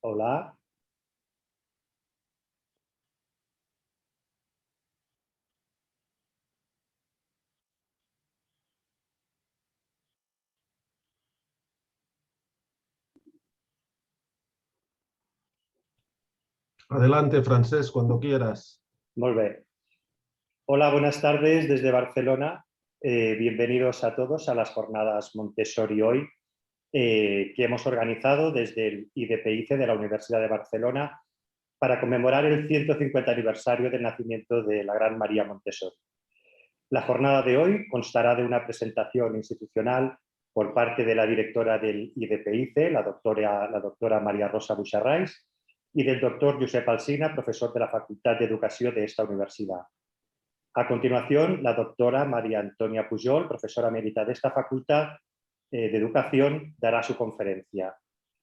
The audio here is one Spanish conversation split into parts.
Hola. Adelante, Francesc, cuando quieras. Molt bé. Hola, buenas tardes desde Barcelona. Bienvenidos a todos a las jornadas Montessori hoy, que hemos organizado desde el IDPICE de la Universidad de Barcelona para conmemorar el 150 aniversario del nacimiento de la gran María Montessori. La jornada de hoy constará de una presentación institucional por parte de la directora del IDPICE, la doctora María Rosa Buixarrais, y del doctor Josep Alsina, profesor de la Facultad de Educación de esta universidad. A continuación, la doctora María Antonia Pujol, profesora emérita de esta Facultad de Educación, dará su conferencia.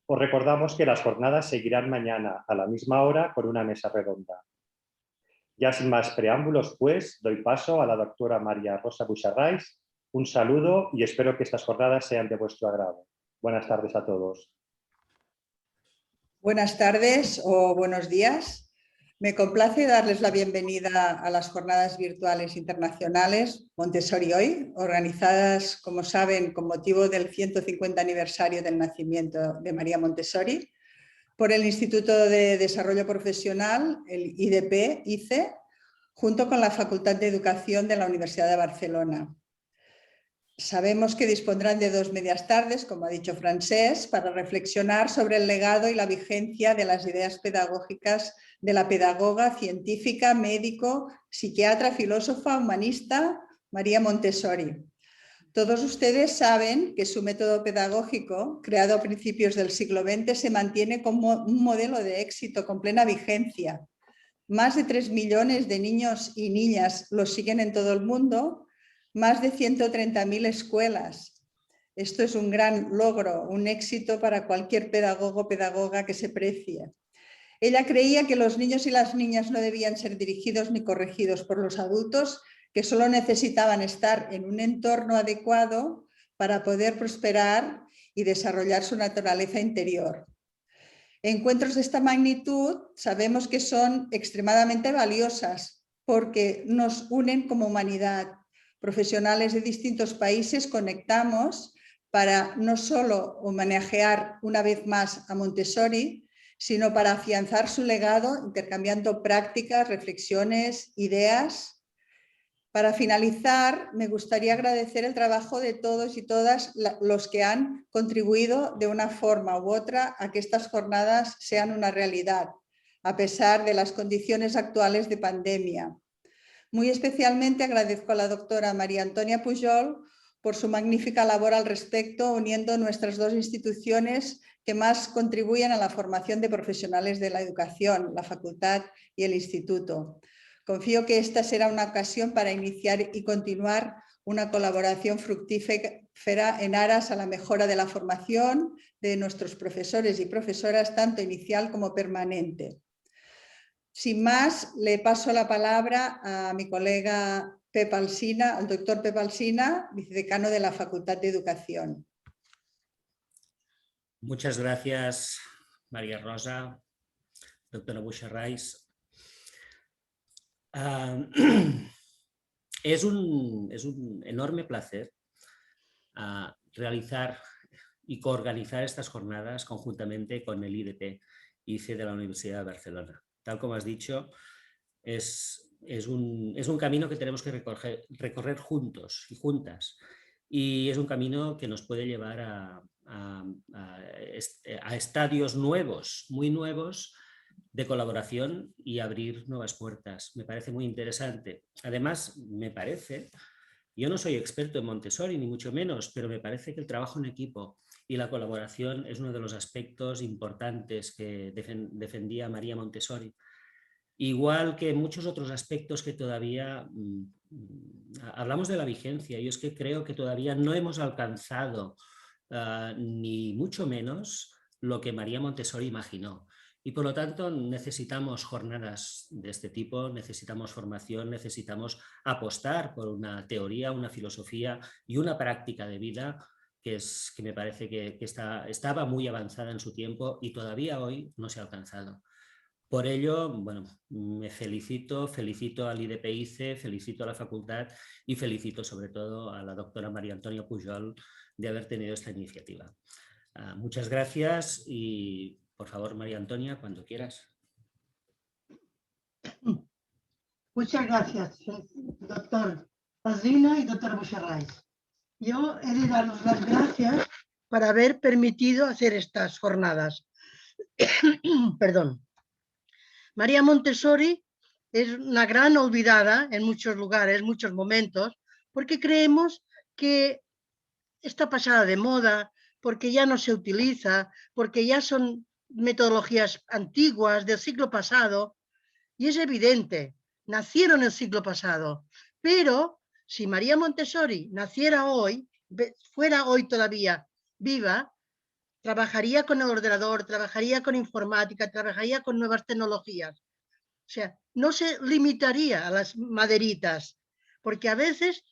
Os recordamos que las jornadas seguirán mañana a la misma hora con una mesa redonda. Ya sin más preámbulos, pues, doy paso a la doctora María Rosa Buixarrais. Un saludo y espero que estas jornadas sean de vuestro agrado. Buenas tardes a todos. Buenas tardes o buenos días. Me complace darles la bienvenida a las Jornadas Virtuales Internacionales Montessori Hoy, organizadas, como saben, con motivo del 150 aniversario del nacimiento de María Montessori, por el Instituto de Desarrollo Profesional, el IDP-ICE, junto con la Facultad de Educación de la Universidad de Barcelona. Sabemos que dispondrán de 2 medias tardes, como ha dicho Francesc, para reflexionar sobre el legado y la vigencia de las ideas pedagógicas de la pedagoga, científica, médico, psiquiatra, filósofa, humanista, María Montessori. Todos ustedes saben que su método pedagógico, creado a principios del siglo XX, se mantiene como un modelo de éxito con plena vigencia. Más de 3 millones de niños y niñas lo siguen en todo el mundo. Más de 130.000 escuelas. Esto es un gran logro, un éxito para cualquier pedagogo o pedagoga que se precie. Ella creía que los niños y las niñas no debían ser dirigidos ni corregidos por los adultos, que solo necesitaban estar en un entorno adecuado para poder prosperar y desarrollar su naturaleza interior. Encuentros de esta magnitud sabemos que son extremadamente valiosas porque nos unen como humanidad. Profesionales de distintos países conectamos para no solo homenajear una vez más a Montessori, sino para afianzar su legado intercambiando prácticas, reflexiones, ideas. Para finalizar, me gustaría agradecer el trabajo de todos y todas los que han contribuido de una forma u otra a que estas jornadas sean una realidad, a pesar de las condiciones actuales de pandemia. Muy especialmente agradezco a la doctora María Antonia Pujol por su magnífica labor al respecto, uniendo nuestras 2 instituciones que más contribuyen a la formación de profesionales de la educación, la facultad y el instituto. Confío que esta será una ocasión para iniciar y continuar una colaboración fructífera en aras a la mejora de la formación de nuestros profesores y profesoras, tanto inicial como permanente. Sin más, le paso la palabra a mi colega Pep Alsina, al doctor Pep Alsina, vicedecano de la Facultad de Educación. Muchas gracias, María Rosa, doctora Buixarrais. Es un enorme placer realizar y coorganizar estas jornadas conjuntamente con el IDP-ICE de la Universidad de Barcelona. Tal como has dicho, es un camino que tenemos que recorrer juntos y juntas, y es un camino que nos puede llevar a estadios nuevos, muy nuevos, de colaboración y abrir nuevas puertas. Me parece muy interesante. Además, yo no soy experto en Montessori, ni mucho menos, pero me parece que el trabajo en equipo y la colaboración es uno de los aspectos importantes que defendía María Montessori. Igual que muchos otros aspectos que todavía hablamos de la vigencia, y es que creo que todavía no hemos alcanzado ni mucho menos lo que María Montessori imaginó. Y por lo tanto necesitamos jornadas de este tipo, necesitamos formación, necesitamos apostar por una teoría, una filosofía y una práctica de vida que me parece que estaba muy avanzada en su tiempo y todavía hoy no se ha alcanzado. Por ello, bueno, me felicito al IDPICE, felicito a la facultad y felicito sobre todo a la doctora María Antonia Pujol de haber tenido esta iniciativa. Muchas gracias y, por favor, María Antonia, cuando quieras. Muchas gracias, doctor Alsina y doctor Buixarrais. Yo he de daros las gracias por haber permitido hacer estas jornadas. Perdón. María Montessori es una gran olvidada en muchos lugares, muchos momentos, porque creemos que está pasada de moda, porque ya no se utiliza, porque ya son metodologías antiguas del siglo pasado, y es evidente, nacieron el siglo pasado, pero si María Montessori naciera hoy, fuera hoy todavía viva, trabajaría con el ordenador, trabajaría con informática, trabajaría con nuevas tecnologías. O sea, no se limitaría a las maderitas, porque a veces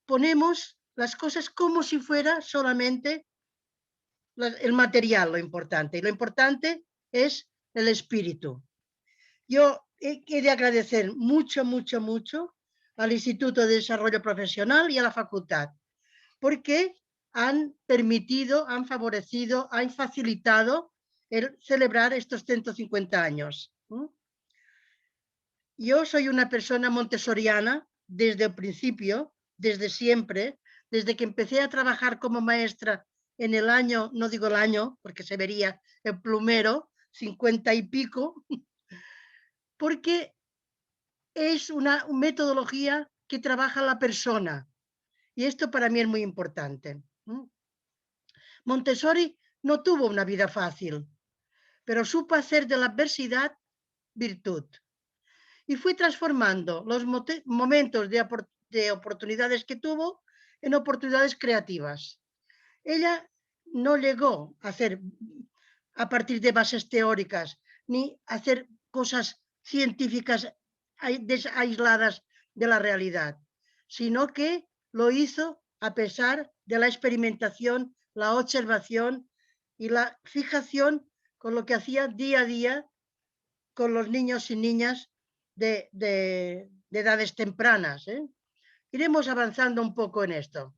ponemos las cosas como si fuera solamente el material lo importante, y lo importante es el espíritu. Yo he de agradecer mucho, mucho, mucho al Instituto de Desarrollo Profesional y a la facultad, porque han permitido, han favorecido, han facilitado el celebrar estos 150 años. Yo soy una persona montessoriana desde el principio, desde siempre, desde que empecé a trabajar como maestra en el año, no digo el año, porque se vería el plumero, 50 y pico, porque es una metodología que trabaja la persona. Y esto para mí es muy importante. Montessori no tuvo una vida fácil, pero supo hacer de la adversidad virtud. Y fue transformando los momentos de oportunidades que tuvo en oportunidades creativas. Ella no llegó a hacer a partir de bases teóricas, ni a hacer cosas científicas aisladas de la realidad, sino que lo hizo a pesar de la experimentación, la observación y la fijación con lo que hacía día a día con los niños y niñas de edades tempranas. Iremos avanzando un poco en esto.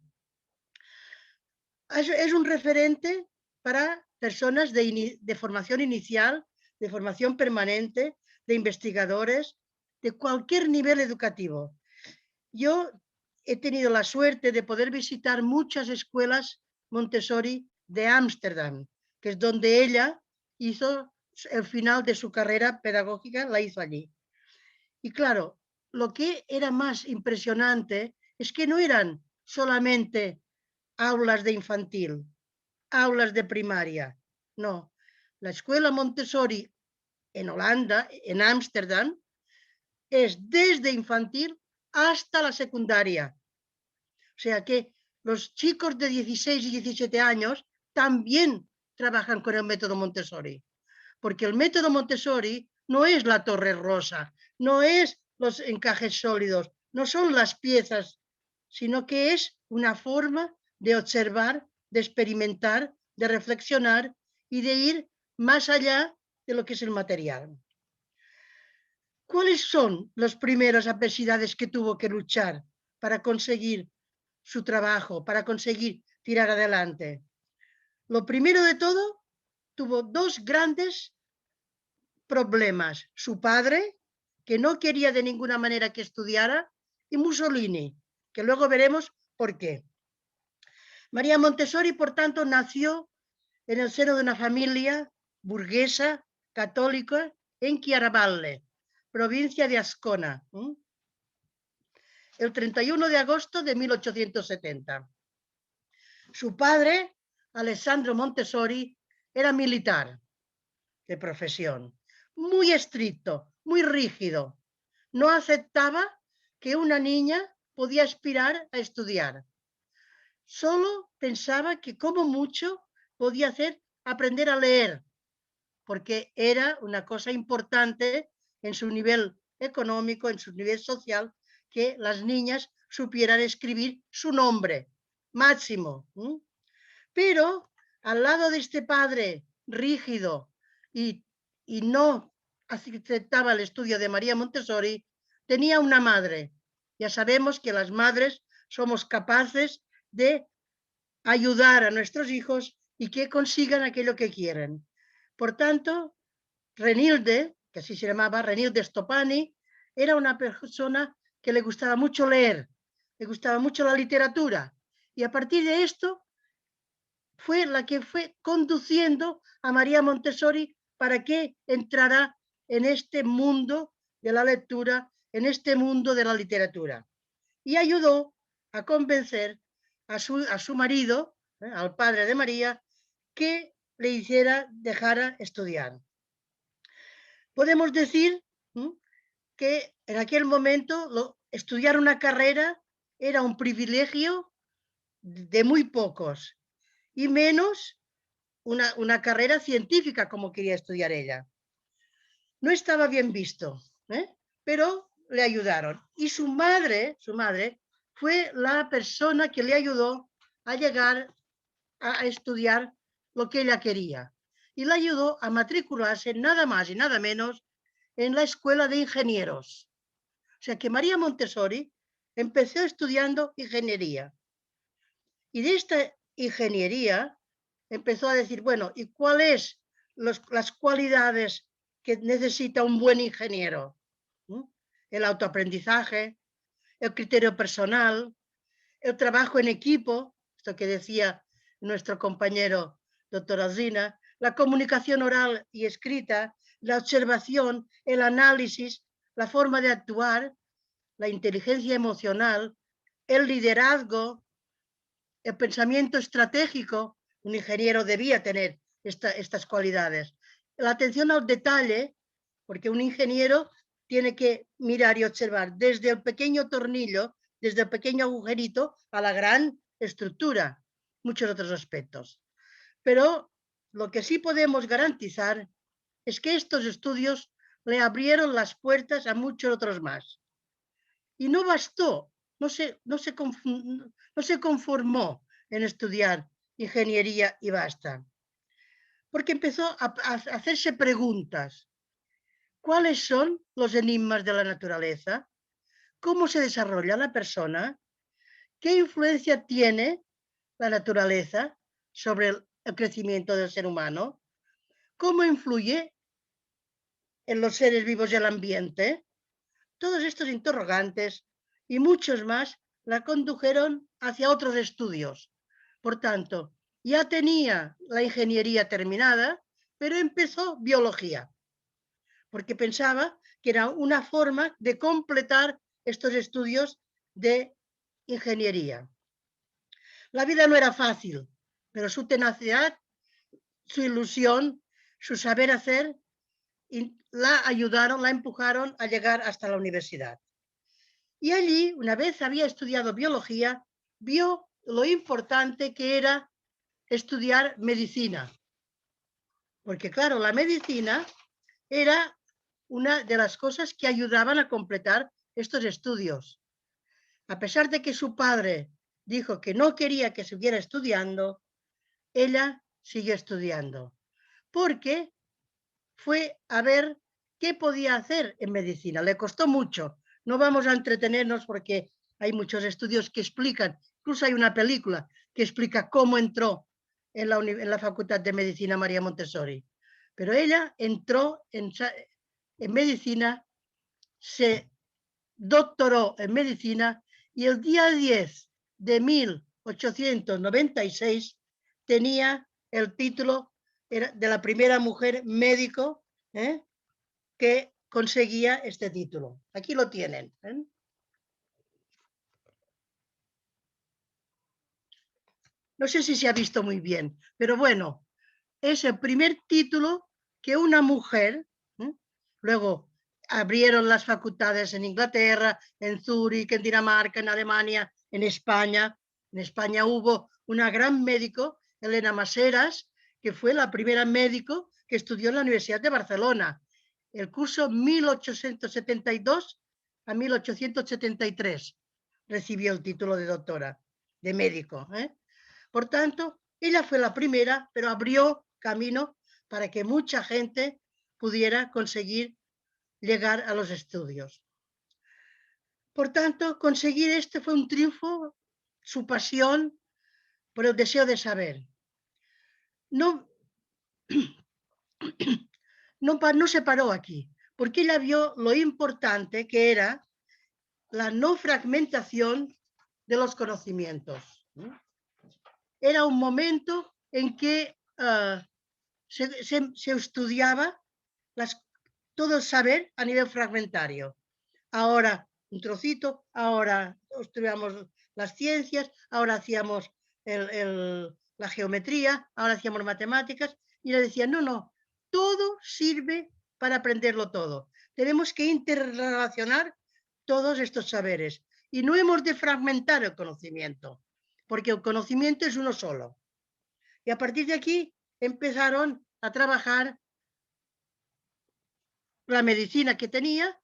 Es un referente para personas de formación inicial, de formación permanente, de investigadores, de cualquier nivel educativo. Yo he tenido la suerte de poder visitar muchas escuelas Montessori de Ámsterdam, que es donde ella hizo el final de su carrera pedagógica, la hizo allí. Y claro, lo que era más impresionante es que no eran solamente aulas de infantil, aulas de primaria, no. La escuela Montessori en Holanda, en Ámsterdam, es desde infantil hasta la secundaria. O sea que los chicos de 16 y 17 años también trabajan con el método Montessori, porque el método Montessori no es la torre rosa, no es los encajes sólidos, no son las piezas, sino que es una forma de observar, de experimentar, de reflexionar y de ir más allá de lo que es el material. ¿Cuáles son las primeras adversidades que tuvo que luchar para conseguir su trabajo, para conseguir tirar adelante? Lo primero de todo, tuvo dos grandes problemas. Su padre, que no quería de ninguna manera que estudiara, y Mussolini, que luego veremos por qué. María Montessori, por tanto, nació en el seno de una familia burguesa, católica, en Chiaravalle, provincia de Ascona, el 31 de agosto de 1870. Su padre, Alessandro Montessori, era militar de profesión, muy estricto, muy rígido. No aceptaba que una niña podía aspirar a estudiar. Solo pensaba que como mucho podía hacer aprender a leer, porque era una cosa importante en su nivel económico, en su nivel social, que las niñas supieran escribir su nombre máximo. Pero al lado de este padre rígido y no aceptaba el estudio de María Montessori, tenía una madre. Ya sabemos que las madres somos capaces de ayudar a nuestros hijos y que consigan aquello que quieren. Por tanto, Renilde, que así se llamaba, Renilde Stoppani, era una persona que le gustaba mucho leer, le gustaba mucho la literatura, y a partir de esto fue la que fue conduciendo a María Montessori para que entrara en este mundo de la lectura, en este mundo de la literatura. Y ayudó a convencer a su marido, al padre de María, que le dejara estudiar. Podemos decir que en aquel momento estudiar una carrera era un privilegio de muy pocos, y menos una carrera científica como quería estudiar ella. No estaba bien visto, pero le ayudaron. Y su madre fue la persona que le ayudó a llegar a estudiar lo que ella quería. Y le ayudó a matricularse nada más y nada menos en la Escuela de Ingenieros. O sea que María Montessori empezó estudiando ingeniería. Y de esta ingeniería empezó a decir, bueno, ¿y cuáles las cualidades que necesita un buen ingeniero? El autoaprendizaje, el criterio personal, el trabajo en equipo, esto que decía nuestro compañero doctor Alsina, la comunicación oral y escrita, la observación, el análisis, la forma de actuar, la inteligencia emocional, el liderazgo, el pensamiento estratégico. Un ingeniero debía tener estas cualidades. La atención al detalle, porque un ingeniero tiene que mirar y observar desde el pequeño tornillo, desde el pequeño agujerito a la gran estructura, muchos otros aspectos. Pero lo que sí podemos garantizar es que estos estudios le abrieron las puertas a muchos otros más. Y no bastó, no se conformó en estudiar ingeniería y basta, porque empezó a hacerse preguntas. ¿Cuáles son los enigmas de la naturaleza? ¿Cómo se desarrolla la persona? ¿Qué influencia tiene la naturaleza sobre el crecimiento del ser humano? ¿Cómo influye en los seres vivos y el ambiente? Todos estos interrogantes y muchos más la condujeron hacia otros estudios. Por tanto, ya tenía la ingeniería terminada, pero empezó biología, porque pensaba que era una forma de completar estos estudios de ingeniería. La vida no era fácil, pero su tenacidad, su ilusión, su saber hacer, la ayudaron, la empujaron a llegar hasta la universidad. Y allí, una vez había estudiado biología, vio lo importante que era estudiar medicina. Porque claro, la medicina era una de las cosas que ayudaban a completar estos estudios. A pesar de que su padre dijo que no quería que siguiera estudiando, ella siguió estudiando. Porque fue a ver qué podía hacer en medicina. Le costó mucho. No vamos a entretenernos porque hay muchos estudios que explican, incluso hay una película que explica cómo entró en la Facultad de Medicina María Montessori. Pero ella entró en medicina, se doctoró en medicina y el día 10 de 1896 tenía el título de la primera mujer médico que conseguía este título. Aquí lo tienen. No sé si se ha visto muy bien, pero bueno, es el primer título que una mujer, luego abrieron las facultades en Inglaterra, en Zúrich, en Dinamarca, en Alemania, en España. En España hubo una gran médico, Elena Maseras, que fue la primera médico que estudió en la Universidad de Barcelona, el curso 1872 a 1873. Recibió el título de doctora, de médico. Por tanto, Ella fue la primera, pero abrió camino para que mucha gente pudiera conseguir llegar a los estudios. Por tanto, conseguir este fue un triunfo, su pasión por el deseo de saber. No se paró aquí, porque ella vio lo importante que era la no fragmentación de los conocimientos. Era un momento en que se estudiaba todo el saber a nivel fragmentario. Ahora un trocito, ahora estudiamos las ciencias, ahora hacíamos la geometría, ahora hacíamos matemáticas, y le decían, no, todo sirve para aprenderlo todo. Tenemos que interrelacionar todos estos saberes y no hemos de fragmentar el conocimiento, porque el conocimiento es uno solo. Y a partir de aquí empezaron a trabajar la medicina que tenía,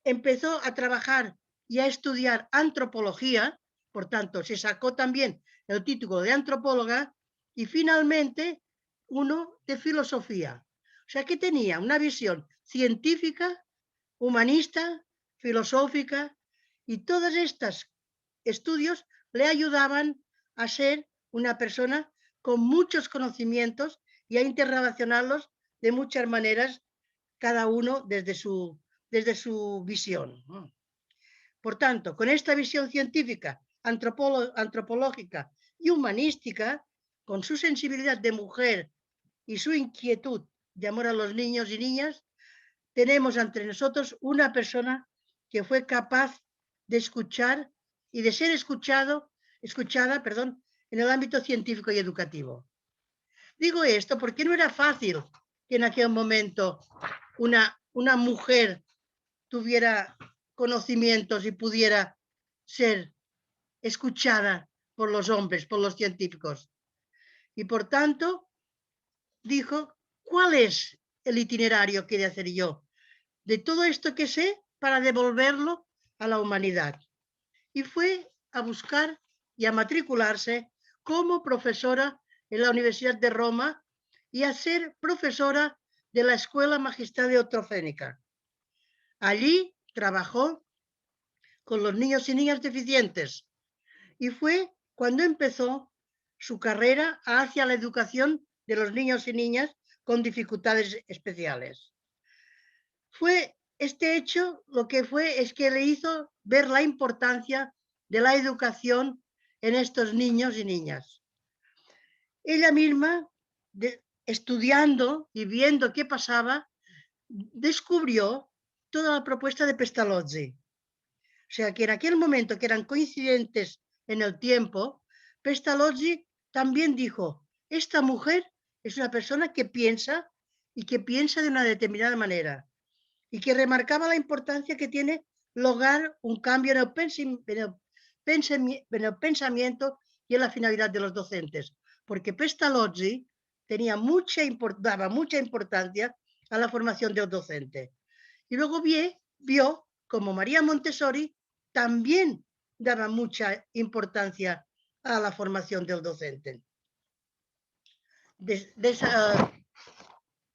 empezó a trabajar y a estudiar antropología, por tanto se sacó también el título de antropóloga y finalmente uno de filosofía. O sea que tenía una visión científica, humanista, filosófica, y todos estos estudios le ayudaban a ser una persona con muchos conocimientos y a interrelacionarlos de muchas maneras, cada uno desde su visión. Por tanto, con esta visión científica, antropológica y humanística, con su sensibilidad de mujer y su inquietud de amor a los niños y niñas, tenemos ante nosotros una persona que fue capaz de escuchar y de ser escuchada, en el ámbito científico y educativo. Digo esto porque no era fácil que en aquel momento una mujer tuviera conocimientos y pudiera ser escuchada por los hombres, por los científicos. Y por tanto, dijo, ¿cuál es el itinerario que he de hacer yo de todo esto que sé para devolverlo a la humanidad? Y fue a buscar y a matricularse como profesora en la Universidad de Roma y a ser profesora de la Escuela Magistral Otrofénica. Allí trabajó con los niños y niñas deficientes y fue cuando empezó su carrera hacia la educación de los niños y niñas con dificultades especiales. Fue este hecho lo que es que le hizo ver la importancia de la educación en estos niños y niñas. Ella misma, estudiando y viendo qué pasaba, descubrió toda la propuesta de Pestalozzi. O sea, que en aquel momento que eran coincidentes en el tiempo, Pestalozzi también dijo, esta mujer es una persona que piensa y que piensa de una determinada manera, y que remarcaba la importancia que tiene lograr un cambio en el pensamiento y en la finalidad de los docentes, porque Pestalozzi daba mucha importancia a la formación del docente. Y luego vio como María Montessori también daba mucha importancia a la formación del docente.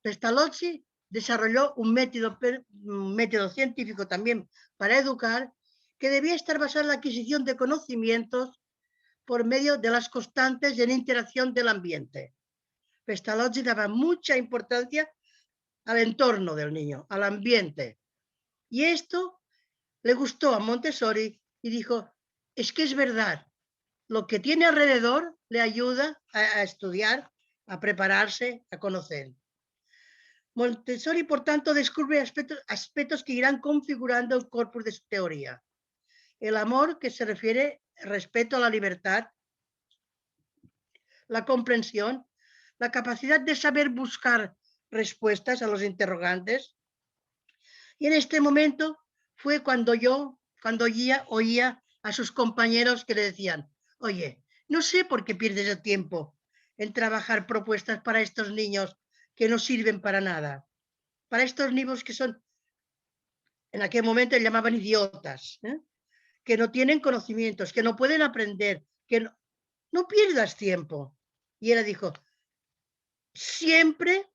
Pestalozzi desarrolló un método científico también para educar que debía estar basado en la adquisición de conocimientos por medio de las constantes en interacción del ambiente. Pestalozzi daba mucha importancia al entorno del niño, al ambiente. Y esto le gustó a Montessori y dijo, es que es verdad, lo que tiene alrededor le ayuda a estudiar, a prepararse, a conocer. Montessori, por tanto, descubre aspectos que irán configurando el corpus de su teoría. El amor, que se refiere al respeto a la libertad, la comprensión, la capacidad de saber buscar respuestas a los interrogantes. Y en este momento fue cuando oía a sus compañeros que le decían, oye, no sé por qué pierdes el tiempo en trabajar propuestas para estos niños que no sirven para nada, para estos niños que son, en aquel momento le llamaban idiotas, que no tienen conocimientos, que no pueden aprender, que no pierdas tiempo. Y ella dijo, siempre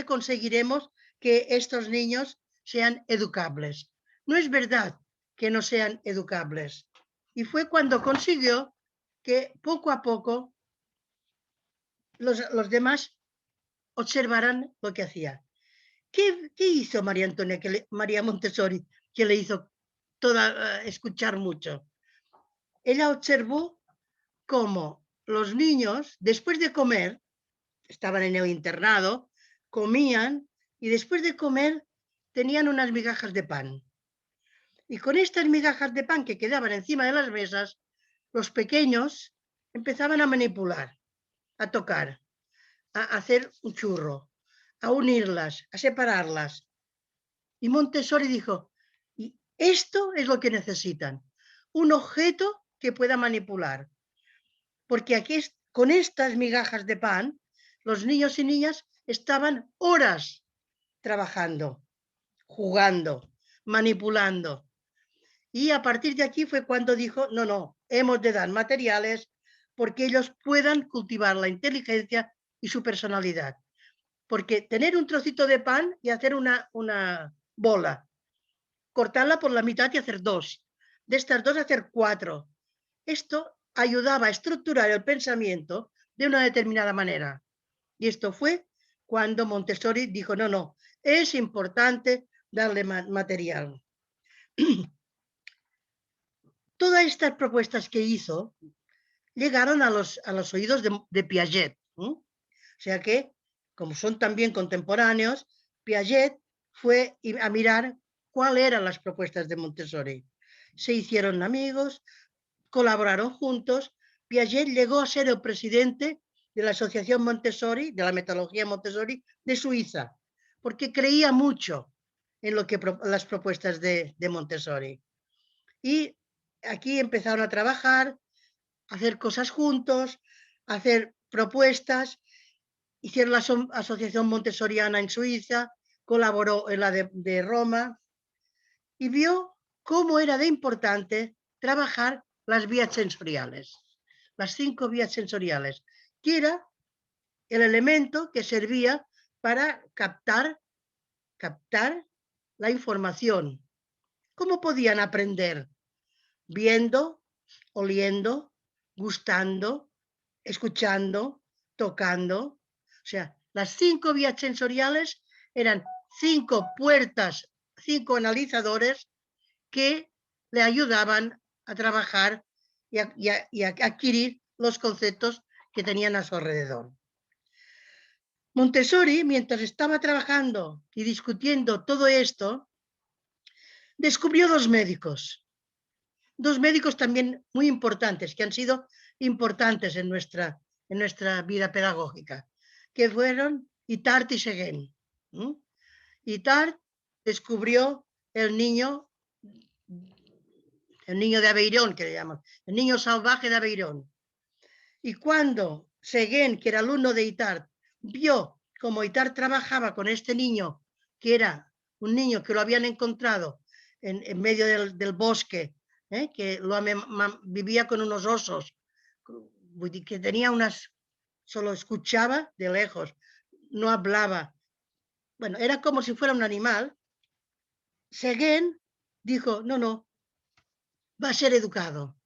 conseguiremos que estos niños sean educables. No es verdad que no sean educables. Y fue cuando consiguió que poco a poco los demás observaran lo que hacía. ¿Qué hizo María Montessori que le hizo escuchar mucho? Ella observó cómo los niños, después de comer, estaban en el internado, comían y después de comer tenían unas migajas de pan. Y con estas migajas de pan que quedaban encima de las mesas, los pequeños empezaban a manipular, a tocar, a hacer un churro, a unirlas, a separarlas. Y Montessori dijo, y esto es lo que necesitan, un objeto que pueda manipular. Porque aquí con estas migajas de pan, los niños y niñas estaban horas trabajando, jugando, manipulando. Y a partir de aquí fue cuando dijo, no, hemos de dar materiales porque ellos puedan cultivar la inteligencia y su personalidad. Porque tener un trocito de pan y hacer una bola, cortarla por la mitad y hacer 2, de estas 2 hacer 4. Esto ayudaba a estructurar el pensamiento de una determinada manera. Y esto fue cuando Montessori dijo, no, es importante darle material. Todas estas propuestas que hizo llegaron a los oídos de Piaget. O sea que, como son también contemporáneos, Piaget fue a mirar cuáles eran las propuestas de Montessori. Se hicieron amigos, colaboraron juntos. Piaget llegó a ser el presidente de la Asociación Montessori, de la Metodología Montessori de Suiza, porque creía mucho en las propuestas de Montessori. Y aquí empezaron a trabajar, a hacer cosas juntos, a hacer propuestas. Hicieron la Asociación Montessoriana en Suiza, colaboró en la de Roma y vio cómo era de importante trabajar las vías sensoriales, las 5 vías sensoriales, que era el elemento que servía para captar la información. ¿Cómo podían aprender? Viendo, oliendo, gustando, escuchando, tocando. O sea, las 5 vías sensoriales eran 5 puertas, 5 analizadores que le ayudaban a trabajar y a adquirir los conceptos que tenían a su alrededor. Montessori, mientras estaba trabajando y discutiendo todo esto, descubrió 2 médicos. 2 médicos también muy importantes, que han sido importantes en nuestra vida pedagógica, que fueron Itard y Seguin. Itard descubrió el niño de Aveirón, que le llaman, el niño salvaje de Aveirón. Y cuando Seguin, que era alumno de Itard, vio cómo Itard trabajaba con este niño, que era un niño que lo habían encontrado en medio del bosque, que vivía con unos osos, que tenía solo escuchaba de lejos, no hablaba. Bueno, era como si fuera un animal. Seguin dijo, no, va a ser educado.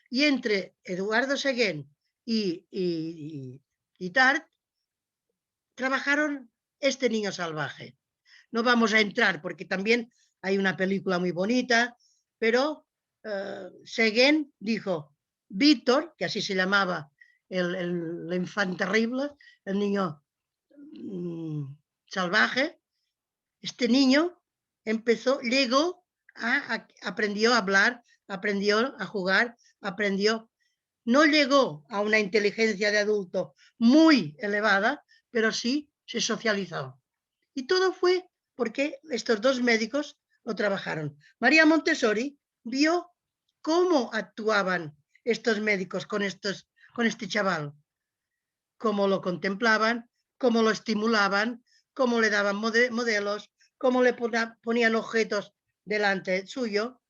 Y entre Eduardo Seguin y Itard trabajaron este niño salvaje. No vamos a entrar porque también hay una película muy bonita, pero Seguin dijo, Víctor, que así se llamaba el infant terrible, el niño salvaje, este niño aprendió a hablar, aprendió a jugar, no llegó a una inteligencia de adulto muy elevada, pero sí se socializó. Y todo fue porque estos 2 médicos lo trabajaron. María Montessori vio cómo actuaban estos médicos con este chaval, cómo lo contemplaban, cómo lo estimulaban, cómo le daban modelos, cómo le ponían objetos delante suyo.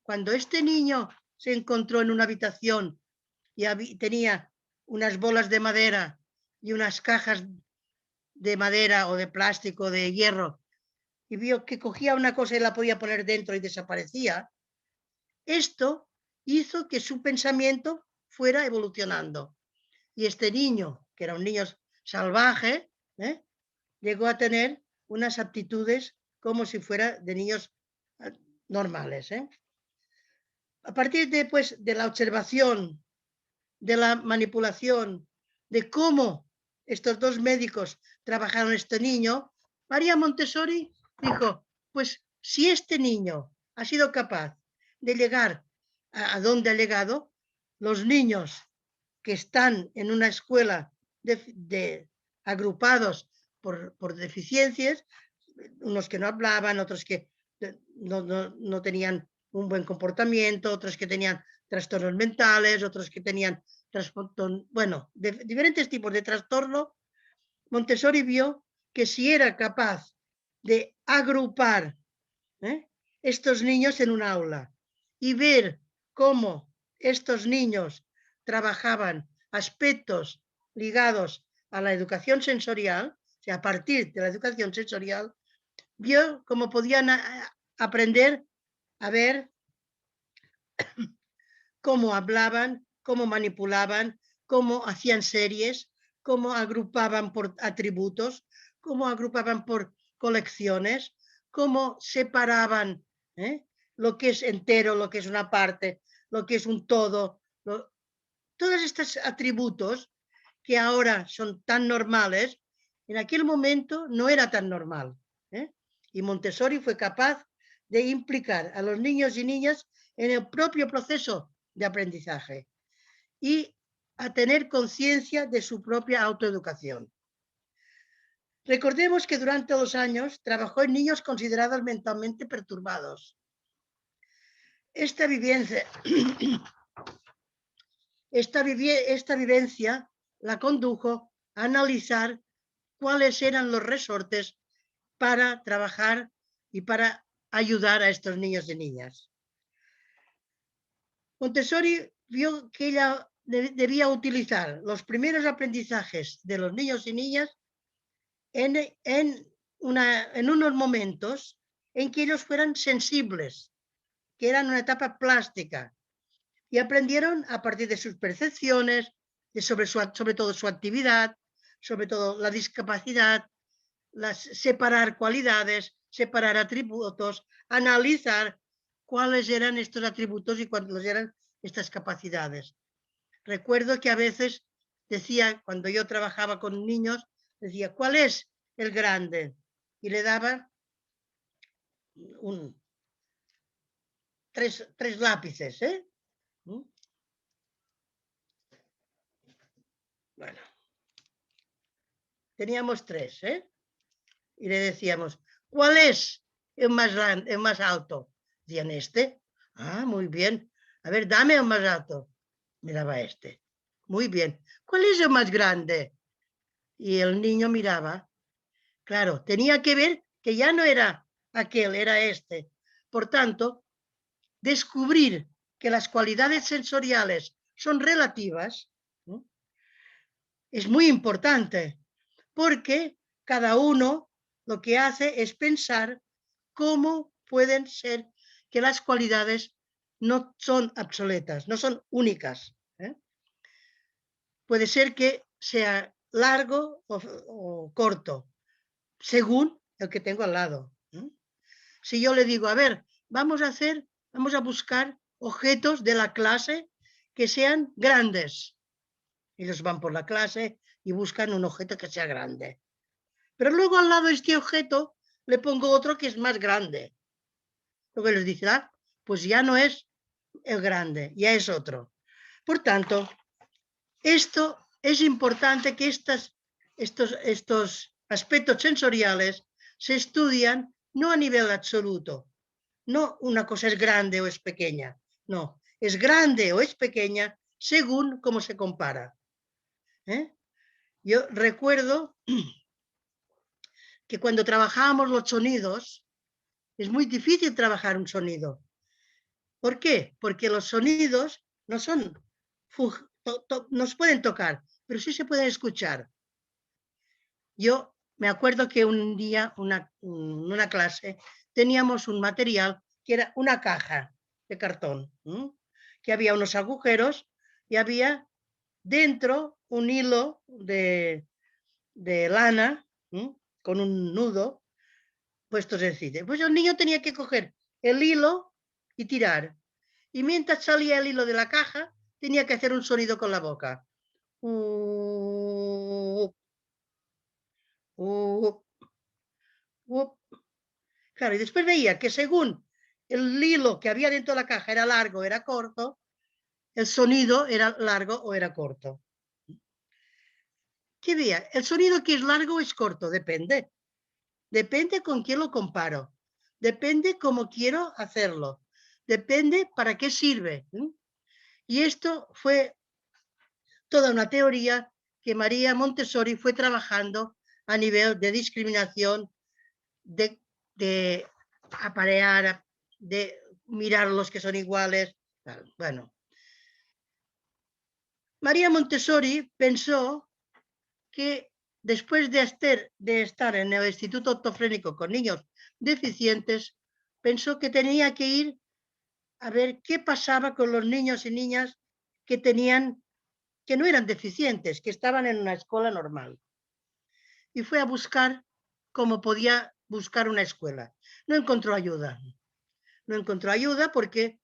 Cuando este niño se encontró en una habitación y tenía unas bolas de madera y unas cajas de madera o de plástico o de hierro y vio que cogía una cosa y la podía poner dentro y desaparecía, esto hizo que su pensamiento fuera evolucionando. Y este niño, que era un niño salvaje, llegó a tener unas aptitudes como si fuera de niños normales. A partir de la observación, de la manipulación, de cómo estos dos médicos trabajaron este niño, María Montessori dijo, pues si este niño ha sido capaz de llegar a donde ha llegado, los niños que están en una escuela agrupados por deficiencias, unos que no hablaban, otros que no tenían un buen comportamiento, otros que tenían trastornos mentales, otros que tenían diferentes tipos de trastorno. Montessori vio que si era capaz de agrupar estos niños en un aula y ver cómo estos niños trabajaban aspectos ligados a la educación sensorial, o sea, a partir de la educación sensorial, vio cómo podían aprender a ver cómo hablaban, cómo manipulaban, cómo hacían series, cómo agrupaban por atributos, cómo agrupaban por colecciones, cómo separaban lo que es entero, lo que es una parte, lo que es un todo. Todos estos atributos que ahora son tan normales, en aquel momento no era tan normal. Y Montessori fue capaz de implicar a los niños y niñas en el propio proceso de aprendizaje y a tener conciencia de su propia autoeducación. Recordemos que durante 2 años trabajó en niños considerados mentalmente perturbados. Esta vivencia la condujo a analizar cuáles eran los resortes para trabajar y para ayudar a estos niños y niñas. Montessori vio que ella debía utilizar los primeros aprendizajes de los niños y niñas en unos momentos en que ellos fueran sensibles, que eran una etapa plástica, y aprendieron a partir de sus percepciones, sobre todo su actividad, sobre todo la discapacidad, separar cualidades, separar atributos, analizar cuáles eran estos atributos y cuáles eran estas capacidades. Recuerdo que a veces decía, cuando yo trabajaba con niños, decía, ¿cuál es el grande? Y le daba tres lápices. Bueno, teníamos 3, y le decíamos, ¿cuál es el más grande, el más alto? Decían, este. Ah, muy bien. A ver, dame el más alto. Miraba este. Muy bien. ¿Cuál es el más grande? Y el niño miraba. Claro, tenía que ver que ya no era aquel, era este. Por tanto, descubrir que las cualidades sensoriales son relativas, ¿no?, es muy importante, porque cada uno lo que hace es pensar cómo pueden ser que las cualidades no son obsoletas, no son únicas. Puede ser que sea largo o corto, según el que tengo al lado. Si yo le digo, a ver, vamos a buscar objetos de la clase que sean grandes. Ellos van por la clase y buscan un objeto que sea grande. Pero luego al lado de este objeto le pongo otro que es más grande. Lo que les dice, pues ya no es el grande, ya es otro. Por tanto, esto es importante que estos aspectos sensoriales se estudian no a nivel absoluto. No una cosa es grande o es pequeña. No, es grande o es pequeña según cómo se compara. Yo recuerdo que cuando trabajábamos los sonidos, es muy difícil trabajar un sonido. ¿Por qué? Porque los sonidos no son nos pueden tocar, pero sí se pueden escuchar. Yo me acuerdo que un día, una clase, teníamos un material que era una caja de cartón, que había unos agujeros y había dentro un hilo de lana con un nudo puesto sencillo. Pues el niño tenía que coger el hilo y tirar. Y mientras salía el hilo de la caja, tenía que hacer un sonido con la boca. Claro, y después veía que según el hilo que había dentro de la caja era largo o era corto, el sonido era largo o era corto. ¿Qué veía? El sonido que es largo o es corto, depende. Depende con quién lo comparo. Depende cómo quiero hacerlo. Depende para qué sirve. Y esto fue toda una teoría que María Montessori fue trabajando a nivel de discriminación, de aparear, de mirar los que son iguales. Bueno, María Montessori pensó que después de estar en el Instituto Ortofrénico con niños deficientes, pensó que tenía que ir a ver qué pasaba con los niños y niñas que no eran deficientes, que estaban en una escuela normal. Y fue a buscar cómo podía buscar una escuela. No encontró ayuda. No encontró ayuda porque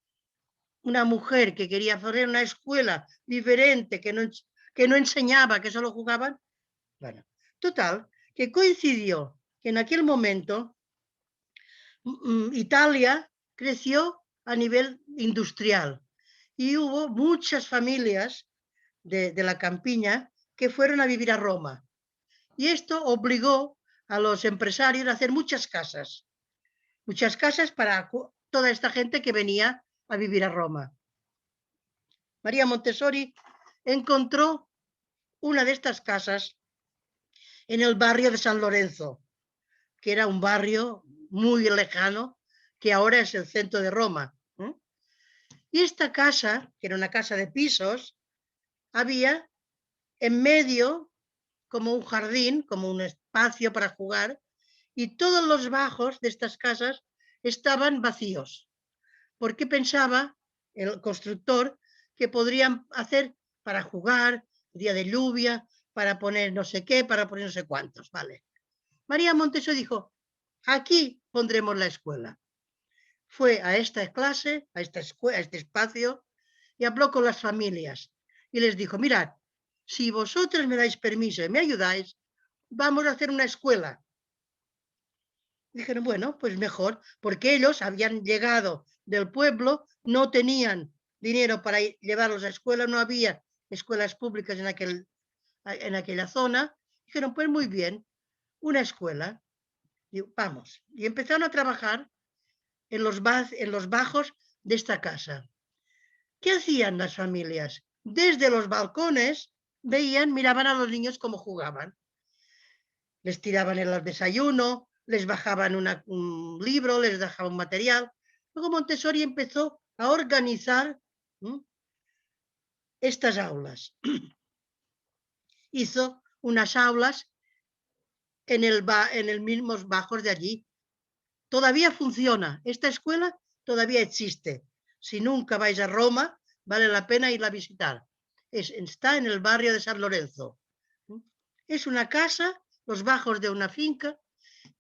una mujer que quería hacer una escuela diferente, que no enseñaba, que solo jugaban. Bueno, total, que coincidió que en aquel momento Italia creció a nivel industrial y hubo muchas familias de la campiña que fueron a vivir a Roma. Y esto obligó a los empresarios a hacer muchas casas para toda esta gente que venía a vivir a Roma. María Montessori encontró una de estas casas en el barrio de San Lorenzo, que era un barrio muy lejano, que ahora es el centro de Roma. Y esta casa, que era una casa de pisos, había en medio como un jardín, como un espacio para jugar, y todos los bajos de estas casas estaban vacíos, porque pensaba el constructor que podrían hacer para jugar, día de lluvia, para poner no sé qué, para poner no sé cuántos, ¿vale? María Montessori dijo, aquí pondremos la escuela. Fue a esta clase, a este espacio, y habló con las familias. Y les dijo, mirad, si vosotros me dais permiso y me ayudáis, vamos a hacer una escuela. Dijeron, bueno, pues mejor, porque ellos habían llegado del pueblo, no tenían dinero para llevarlos a escuela, no había escuelas públicas en aquella zona. Dijeron, pues muy bien, una escuela. Y vamos, y empezaron a trabajar en los bajos de esta casa. ¿Qué hacían las familias? Desde los balcones miraban a los niños cómo jugaban. Les tiraban el desayuno, les bajaban un libro, les dejaban un material. Luego Montessori empezó a organizar estas aulas. Hizo unas aulas en el mismos bajos de allí. Todavía funciona. Esta escuela todavía existe. Si nunca vais a Roma, vale la pena ir a visitar. Está en el barrio de San Lorenzo. Es una casa, los bajos de una finca,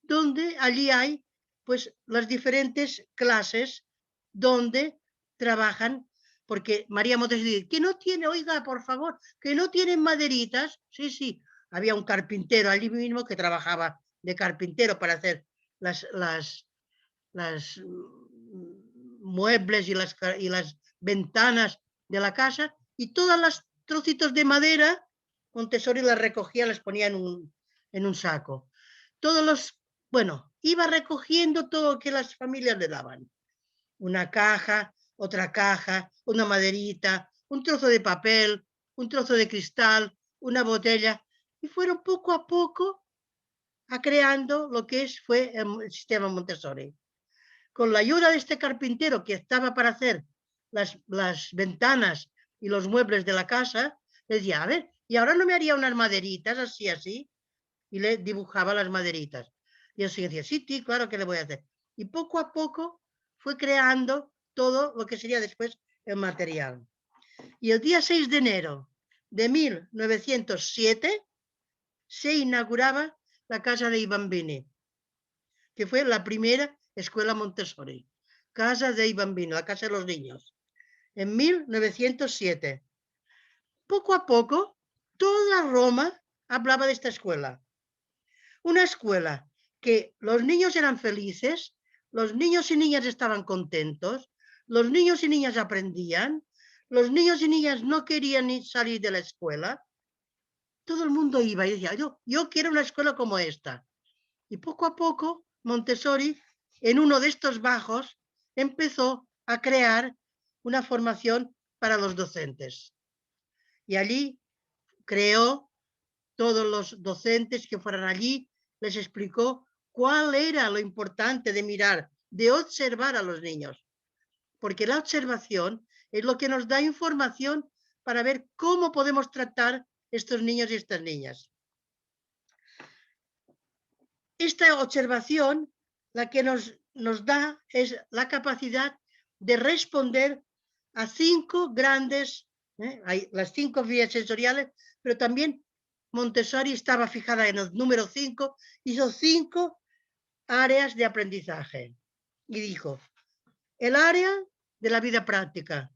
donde allí hay pues las diferentes clases donde trabajan, porque María Montessori dice, que no tiene, oiga, por favor, que no tienen maderitas. Sí, sí, había un carpintero allí mismo que trabajaba de carpintero para hacer las muebles y las ventanas de la casa, y todas las trocitos de madera Montessori las recogía, las ponía en un saco. Iba recogiendo todo lo que las familias le daban. Una caja, otra caja, una maderita, un trozo de papel, un trozo de cristal, una botella, y fueron poco a poco creando lo que fue el sistema Montessori. Con la ayuda de este carpintero que estaba para hacer las ventanas y los muebles de la casa, le decía, a ver, ¿y ahora no me haría unas maderitas así, así? Y le dibujaba las maderitas. Y así decía, sí, sí, claro que le voy a hacer. Y poco a poco fue creando todo lo que sería después el material. Y el día 6 de enero de 1907 se inauguraba la Casa dei Bambini, que fue la primera escuela Montessori. Casa dei Bambini, la Casa de los Niños, en 1907. Poco a poco, toda Roma hablaba de esta escuela. Una escuela que los niños eran felices, los niños y niñas estaban contentos, los niños y niñas aprendían, los niños y niñas no querían ni salir de la escuela. Todo el mundo iba y decía, yo quiero una escuela como esta. Y poco a poco, Montessori, en uno de estos bajos, empezó a crear una formación para los docentes. Y allí creó todos los docentes que fueran allí, les explicó cuál era lo importante de mirar, de observar a los niños. Porque la observación es lo que nos da información para ver cómo podemos tratar estos niños y estas niñas. Esta observación la que nos da es la capacidad de responder a 5 grandes, hay las 5 vías sensoriales, pero también Montessori estaba fijada en el número 5, hizo 5 áreas de aprendizaje. Y dijo, el área de la vida práctica.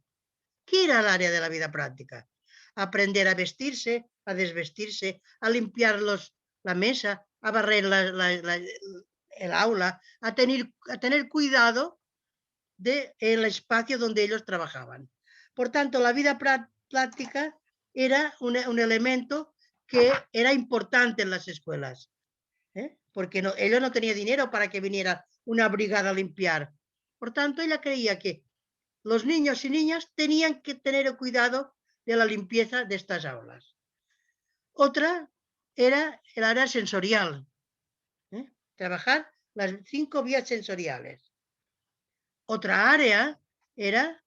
¿Qué era el área de la vida práctica? Aprender a vestirse, a desvestirse, a limpiar la mesa, a barrer el aula, a tener cuidado del espacio donde ellos trabajaban. Por tanto, la vida práctica era un elemento que era importante en las escuelas, porque ellos no tenían dinero para que viniera una brigada a limpiar. Por tanto, ella creía que los niños y niñas tenían que tener cuidado de la limpieza de estas aulas. Otra era el área sensorial, trabajar las 5 vías sensoriales. Otra área era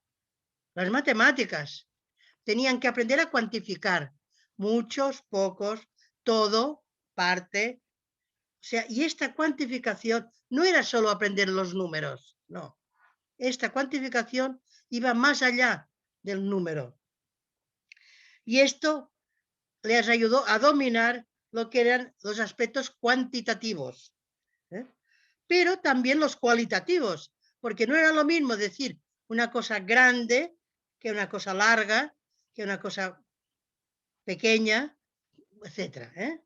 las matemáticas. Tenían que aprender a cuantificar muchos, pocos, todo, parte. O sea, y esta cuantificación no era solo aprender los números, no. Esta cuantificación iba más allá del número. Y esto les ayudó a dominar lo que eran los aspectos cuantitativos, pero también los cualitativos, porque no era lo mismo decir una cosa grande que una cosa larga, que una cosa pequeña, etc.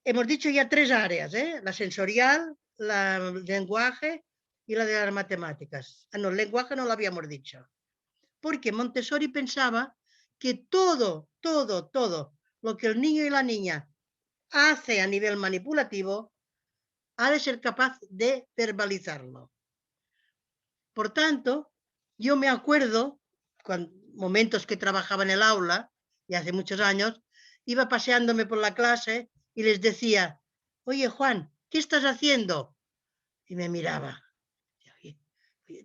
Hemos dicho ya 3 áreas, la sensorial, el lenguaje y la de las matemáticas. No, el lenguaje no lo habíamos dicho. Porque Montessori pensaba que todo lo que el niño y la niña hace a nivel manipulativo ha de ser capaz de verbalizarlo. Por tanto, yo me acuerdo, momentos que trabajaba en el aula, y hace muchos años, iba paseándome por la clase y les decía, oye Juan, ¿qué estás haciendo? Y me miraba.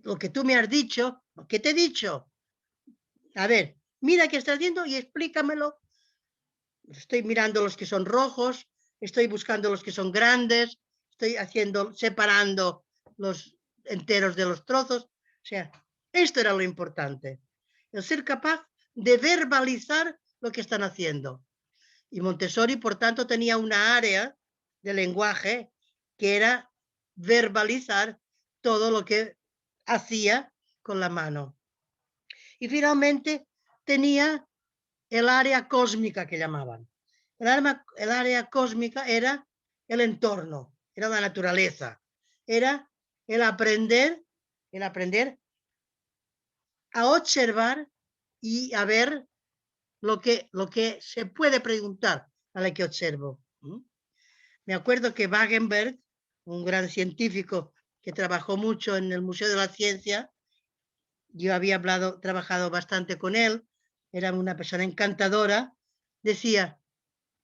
Lo que tú me has dicho, ¿qué te he dicho? A ver, mira qué estás haciendo y explícamelo. Estoy mirando los que son rojos, estoy buscando los que son grandes, estoy separando los enteros de los trozos. O sea, esto era lo importante, el ser capaz de verbalizar lo que están haciendo. Y Montessori, por tanto, tenía una área de lenguaje que era verbalizar todo lo que hacía con la mano. Y finalmente tenía el área cósmica que llamaban. El área cósmica era el entorno, era la naturaleza, era el aprender a observar y a ver lo que se puede preguntar a la que observo. Me acuerdo que Wagenberg, un gran científico que trabajó mucho en el Museo de la Ciencia, yo había trabajado bastante con él, era una persona encantadora, decía,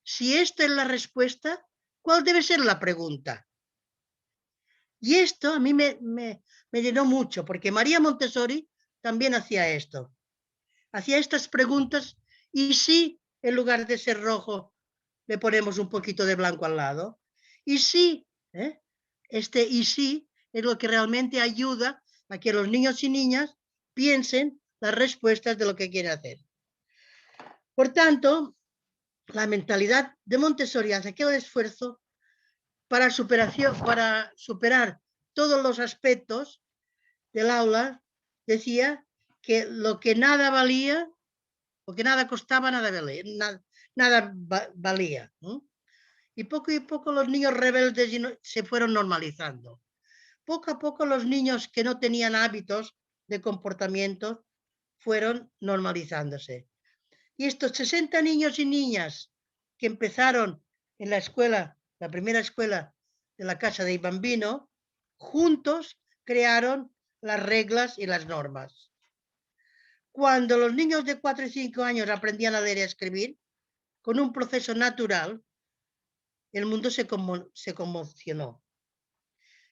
si esta es la respuesta, ¿cuál debe ser la pregunta? Y esto a mí me llenó mucho, porque María Montessori también hacía esto. hacía estas preguntas, y si en lugar de ser rojo le ponemos un poquito de blanco al lado, y si, este y si es lo que realmente ayuda a que los niños y niñas piensen las respuestas de lo que quieren hacer. Por tanto, la mentalidad de Montessori hace aquel esfuerzo para superar todos los aspectos del aula. Decía que lo que nada valía, lo que nada costaba, nada valía. Y poco los niños rebeldes se fueron normalizando. Poco a poco los niños que no tenían hábitos de comportamiento fueron normalizándose. Y estos 60 niños y niñas que empezaron en la escuela, la primera escuela de la Casa dei Bambino, juntos crearon las reglas y las normas. Cuando los niños de 4 y 5 años aprendían a leer y a escribir, con un proceso natural, el mundo se conmocionó.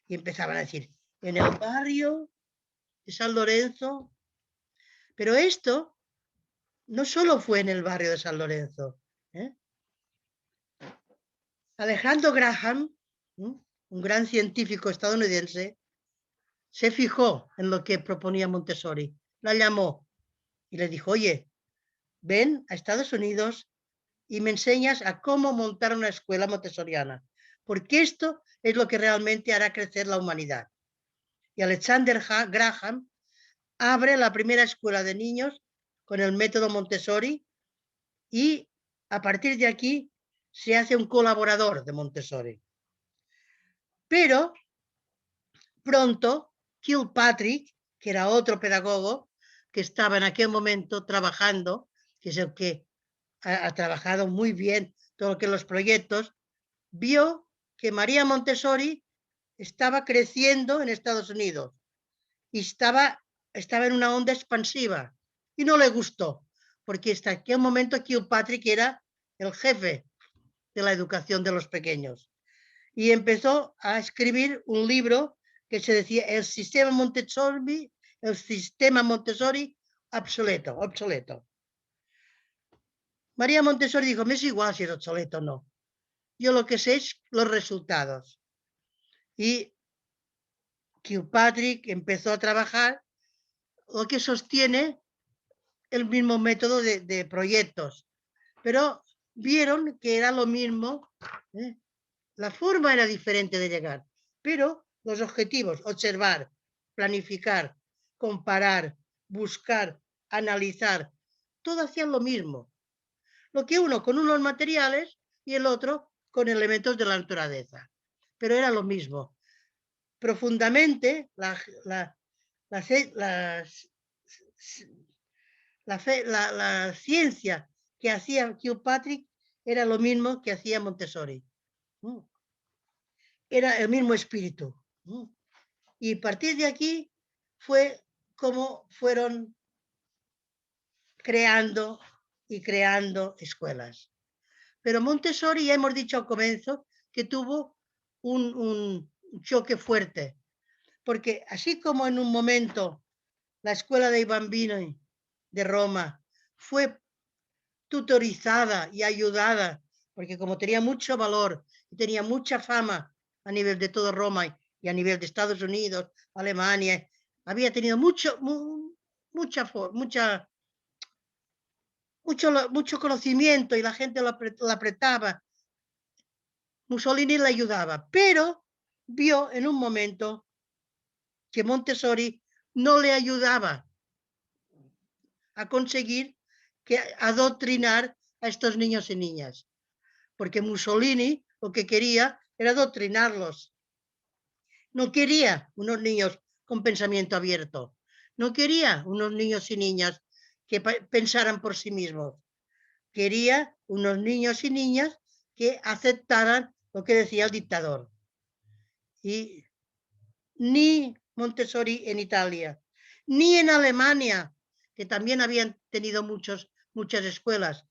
Y empezaban a decir, en el barrio de San Lorenzo. Pero esto no solo fue en el barrio de San Lorenzo. Alejandro Graham, un gran científico estadounidense, se fijó en lo que proponía Montessori. La llamó y le dijo, oye, ven a Estados Unidos y me enseñas a cómo montar una escuela montessoriana, porque esto es lo que realmente hará crecer la humanidad. Y Alexander Graham abre la primera escuela de niños con el método Montessori y a partir de aquí se hace un colaborador de Montessori. Pero pronto Kilpatrick, que era otro pedagogo que estaba en aquel momento trabajando, que es el que ha trabajado muy bien todo lo que los proyectos, vio que María Montessori estaba creciendo en Estados Unidos y estaba en una onda expansiva y no le gustó, porque hasta aquel momento Kilpatrick era el jefe de la educación de los pequeños y empezó a escribir un libro que se decía el sistema Montessori obsoleto. María Montessori dijo, me es igual si es obsoleto o no. Yo lo que sé es los resultados. Y Kilpatrick empezó a trabajar lo que sostiene el mismo método de proyectos. Pero vieron que era lo mismo, la forma era diferente de llegar, pero los objetivos, observar, planificar, comparar, buscar, analizar, todo hacían lo mismo. Lo que uno con unos materiales y el otro con elementos de la naturaleza. Pero era lo mismo. Profundamente, la ciencia que hacía Kilpatrick era lo mismo que hacía Montessori. Era el mismo espíritu. Y a partir de aquí fue como fueron creando escuelas. Pero Montessori, ya hemos dicho al comienzo, que tuvo un choque fuerte, porque así como en un momento la escuela dei Bambini de Roma fue tutorizada y ayudada, porque como tenía mucho valor y tenía mucha fama a nivel de todo Roma y a nivel de Estados Unidos, Alemania, había tenido mucho conocimiento y la gente la apretaba. Mussolini le ayudaba, pero vio en un momento que Montessori no le ayudaba a conseguir adoctrinar a estos niños y niñas, porque Mussolini lo que quería era adoctrinarlos. No quería unos niños con pensamiento abierto, no quería unos niños y niñas que pensaran por sí mismos, quería unos niños y niñas que aceptaran lo que decía el dictador. Y ni Montessori en Italia, ni en Alemania, que también habían tenido muchas escuelas,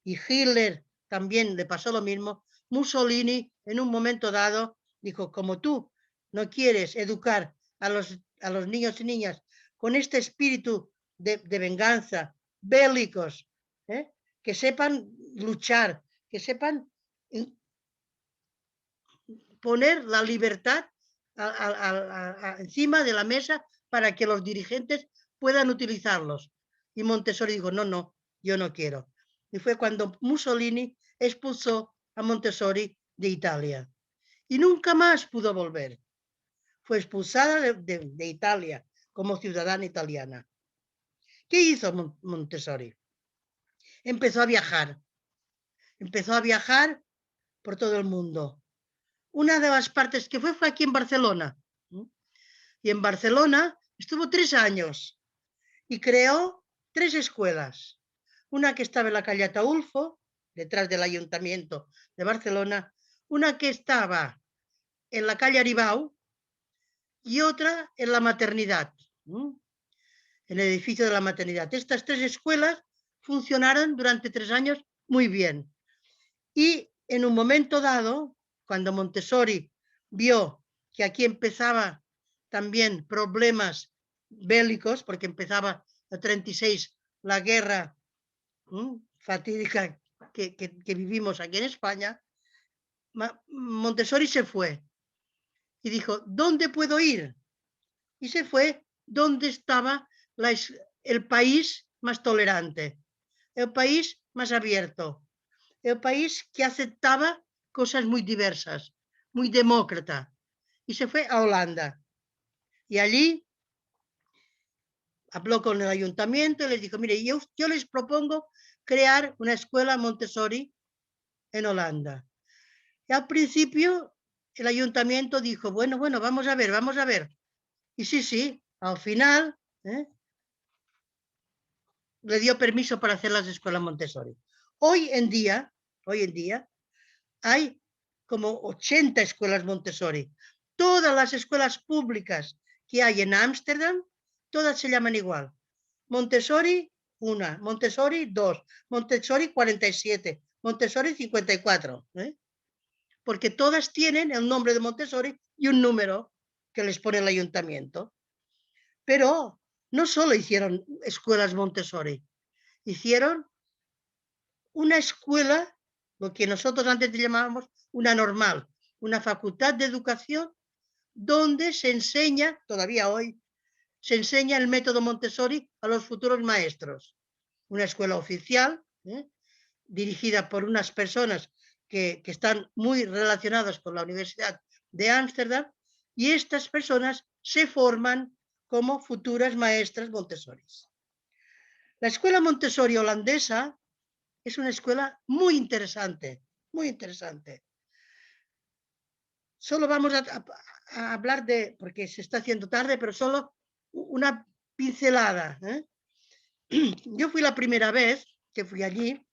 y Hitler también le pasó lo mismo. Mussolini en un momento dado dijo, como tú no quieres educar a los niños y niñas con este espíritu de venganza, bélicos, que sepan luchar, que sepan poner la libertad encima de la mesa para que los dirigentes puedan utilizarlos. Y Montessori dijo, no, no, yo no quiero. Y fue cuando Mussolini expulsó a Montessori de Italia. Y nunca más pudo volver. Fue expulsada de Italia como ciudadana italiana. ¿Qué hizo Montessori? Empezó a viajar. Empezó a viajar por todo el mundo. Una de las partes que fue aquí en Barcelona. Y en Barcelona estuvo 3 años y creó 3 escuelas. Una que estaba en la calle Ataulfo, detrás del Ayuntamiento de Barcelona, una que estaba en la calle Aribau y otra en la Maternidad, en el edificio de la Maternidad. Estas 3 escuelas funcionaron durante 3 años muy bien. Y en un momento dado, cuando Montessori vio que aquí empezaba también problemas bélicos, porque empezaba el 36 la guerra fatídica que vivimos aquí en España, Montessori se fue y dijo, ¿dónde puedo ir? Y se fue donde estaba el país más tolerante, el país más abierto, el país que aceptaba cosas muy diversas, muy demócrata. Y se fue a Holanda. Y allí habló con el ayuntamiento y les dijo, mire, yo les propongo crear una escuela Montessori en Holanda. Y al principio el ayuntamiento dijo, bueno, vamos a ver, vamos a ver. Y sí, al final le dio permiso para hacer las escuelas Montessori. Hoy en día hay como 80 escuelas Montessori. Todas las escuelas públicas que hay en Ámsterdam, todas se llaman igual. Montessori 1, Montessori 2, Montessori 47, Montessori 54. Porque todas tienen el nombre de Montessori y un número que les pone el ayuntamiento. Pero no solo hicieron escuelas Montessori, hicieron una escuela, lo que nosotros antes llamábamos una normal, una facultad de educación donde se enseña, todavía hoy, se enseña el método Montessori a los futuros maestros. Una escuela oficial, dirigida por unas personas que están muy relacionadas con la Universidad de Ámsterdam, y estas personas se forman como futuras maestras Montessori. La escuela Montessori holandesa es una escuela muy interesante, muy interesante. Solo vamos a hablar porque se está haciendo tarde, pero solo una pincelada. Yo fui la primera vez que fui allí,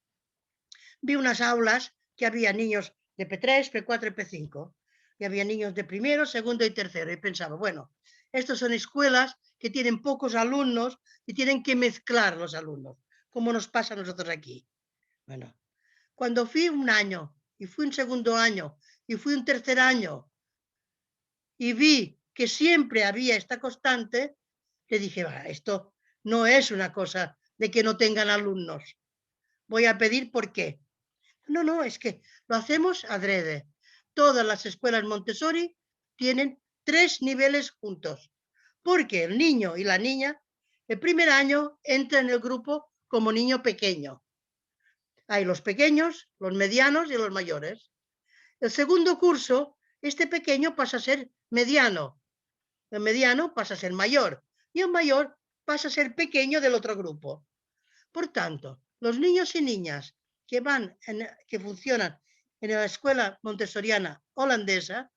vi unas aulas que había niños de P3, P4 y P5, y había niños de primero, segundo y tercero, y pensaba, bueno, estas son escuelas que tienen pocos alumnos y tienen que mezclar los alumnos, como nos pasa a nosotros aquí. Bueno, cuando fui un año, y fui un segundo año, y fui un tercer año, y vi que siempre había esta constante, le dije, esto no es una cosa de que no tengan alumnos. Voy a pedir por qué. No, es que lo hacemos adrede. Todas las escuelas Montessori tienen 3 niveles juntos, porque el niño y la niña, el primer año entra en el grupo como niño pequeño. Hay los pequeños, los medianos y los mayores. El segundo curso, este pequeño pasa a ser mediano. El mediano pasa a ser mayor. Y el mayor pasa a ser pequeño del otro grupo. Por tanto, los niños y niñas que funcionan en la escuela montessoriana holandesa,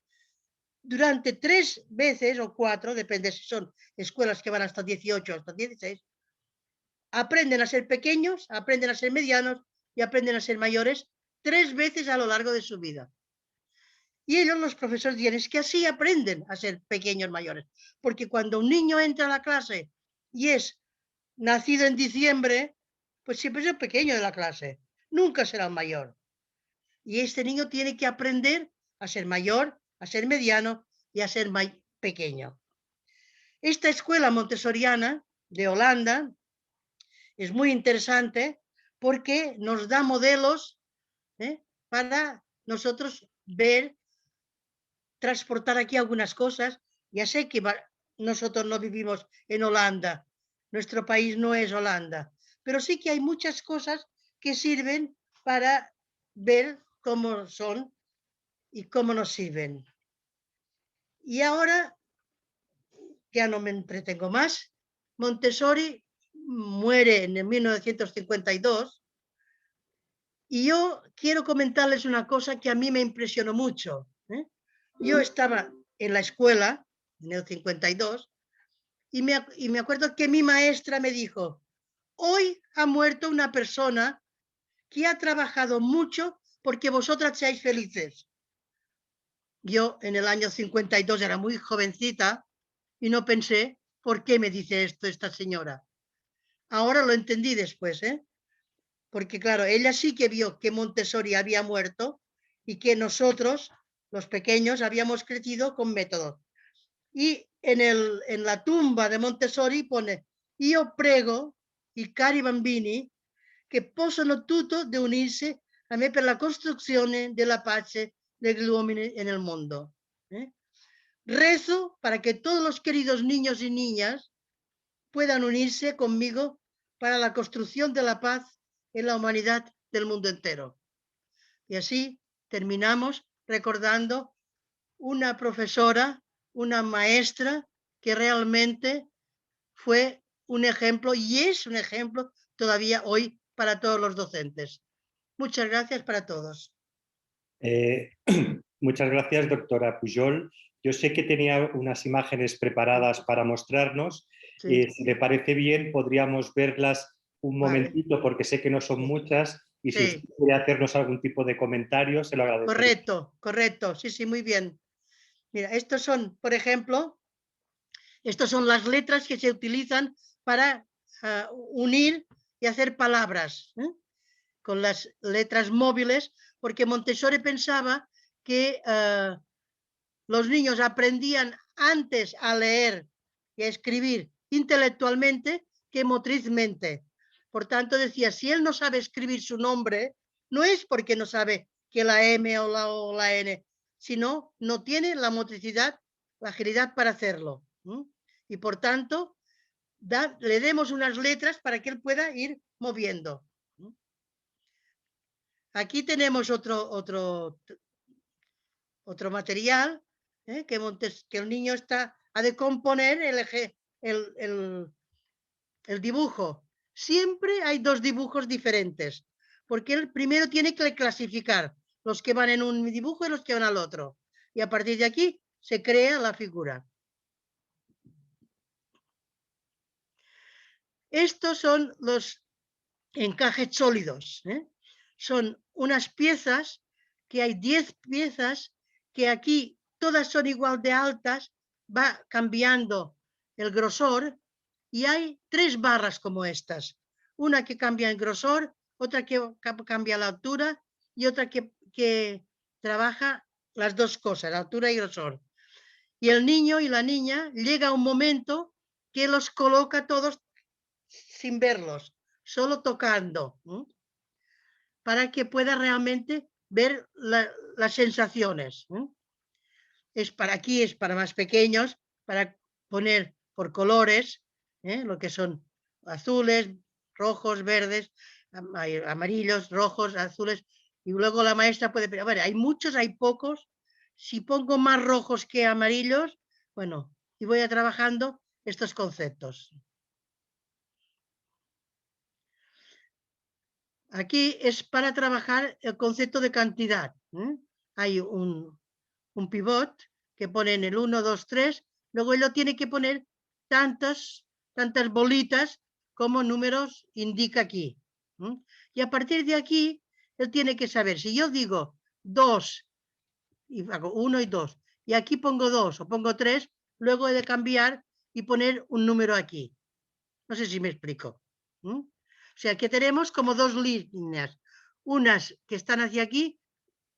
durante 3 veces o 4, depende si son escuelas que van hasta 18 o hasta 16, aprenden a ser pequeños, aprenden a ser medianos y aprenden a ser mayores 3 veces a lo largo de su vida. Y ellos, los profesores, dicen es que así aprenden a ser pequeños mayores. Porque cuando un niño entra a la clase y es nacido en diciembre, pues siempre es el pequeño de la clase. Nunca será el mayor. Y este niño tiene que aprender a ser mayor, a ser mediano y a ser pequeño. Esta escuela montessoriana de Holanda es muy interesante porque nos da modelos para nosotros ver, transportar aquí algunas cosas. Ya sé que nosotros no vivimos en Holanda, nuestro país no es Holanda, pero sí que hay muchas cosas que sirven para ver cómo son y cómo nos sirven. Y ahora, ya no me entretengo más, Montessori muere en el 1952 y yo quiero comentarles una cosa que a mí me impresionó mucho. Yo estaba en la escuela en el 52 y me acuerdo que mi maestra me dijo: hoy ha muerto una persona que ha trabajado mucho porque vosotras seáis felices. Yo en el año 52 era muy jovencita y no pensé, ¿por qué me dice esto esta señora? Ahora lo entendí después, porque claro, ella sí que vio que Montessori había muerto y que nosotros, los pequeños, habíamos crecido con método. Y en la tumba de Montessori pone: io prego i cari bambini che possono tutto di unirsi a me per la costruzione della pace degli uomini en el mundo. Rezo para que todos los queridos niños y niñas puedan unirse conmigo para la construcción de la paz en la humanidad del mundo entero. Y así terminamos recordando una profesora, una maestra que realmente fue un ejemplo y es un ejemplo todavía hoy para todos los docentes. Muchas gracias para todos. Muchas gracias, doctora Pujol. Yo sé que tenía unas imágenes preparadas para mostrarnos. Sí. Si le parece bien, podríamos verlas un momentito, porque sé que no son muchas, y si usted quiere hacernos algún tipo de comentario, se lo agradecería. Correcto, correcto. Sí, sí, muy bien. Mira, estos son, por ejemplo, estas son las letras que se utilizan para unir y hacer palabras, con las letras móviles, porque Montessori pensaba que los niños aprendían antes a leer y a escribir intelectualmente que motrizmente. Por tanto, decía, si él no sabe escribir su nombre, no es porque no sabe que la M o la O o la N, sino no tiene la motricidad, la agilidad para hacerlo. Y por tanto, le demos unas letras para que él pueda ir moviendo. Aquí tenemos otro material, que el niño ha de componer el dibujo. Siempre hay dos dibujos diferentes, porque él primero tiene que clasificar los que van en un dibujo y los que van al otro. Y a partir de aquí se crea la figura. Estos son los encajes sólidos. Son unas piezas, que hay 10 piezas, que aquí todas son igual de altas, va cambiando el grosor, y hay 3 barras como estas. Una que cambia el grosor, otra que cambia la altura y otra que trabaja las dos cosas, altura y grosor. Y el niño y la niña llega un momento que los coloca todos sin verlos, solo tocando, para que pueda realmente ver las sensaciones. Aquí es para más pequeños, para poner por colores, lo que son azules, rojos, verdes, amarillos, rojos, azules, y luego la maestra puede, pero bueno, hay muchos, hay pocos. Si pongo más rojos que amarillos, bueno, y voy a trabajando estos conceptos. Aquí es para trabajar el concepto de cantidad. Hay un pivot que pone en el 1, 2, 3, luego él lo tiene que poner tantas bolitas como números indica aquí. Y a partir de aquí, él tiene que saber, si yo digo 2, y hago 1 y 2, y aquí pongo 2 o pongo 3, luego he de cambiar y poner un número aquí. No sé si me explico. O sea, que tenemos como dos líneas, unas que están hacia aquí